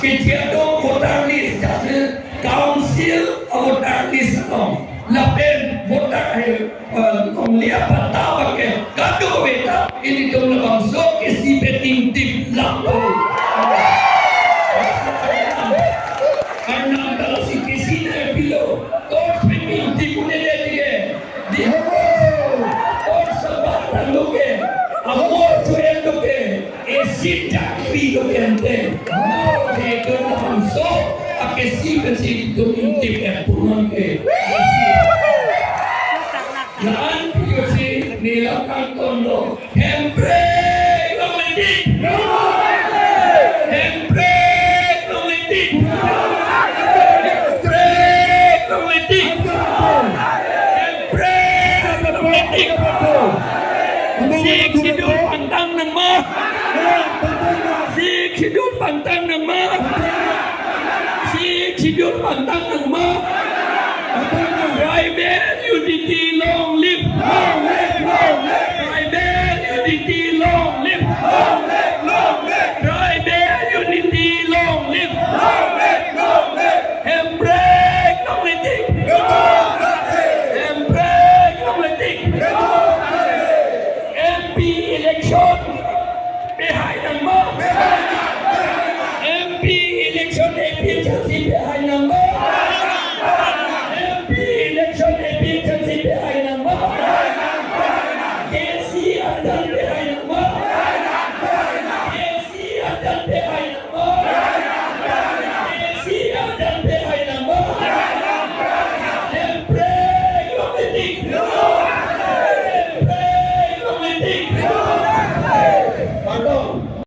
Kitiado voter list kasi council voter list no. Lapen voter kung liya patawag ke kado beta ini dong labang so kesi beting tip lapo. Karena kalau si kesi na pilo, kors beting tip nede dige. Di kors sabata loke, amor tuel loke, esita pilo kente. Itu labang so kesi besi beting tip pulang ke. Yan kasi nilakan tondo hempre komedik hempre komedik hempre komedik hempre komedik sik sidul pantang ng ma sik sidul pantang ng ma sik sidul pantang ng ma Tribal unity, long live! Long live! Long live! Tribal unity, long live! Long live! Long live! Tribal unity, long live! Long live! Long live! Embrace community! Embrace community! MP election behind the mob! MP election efficiency behind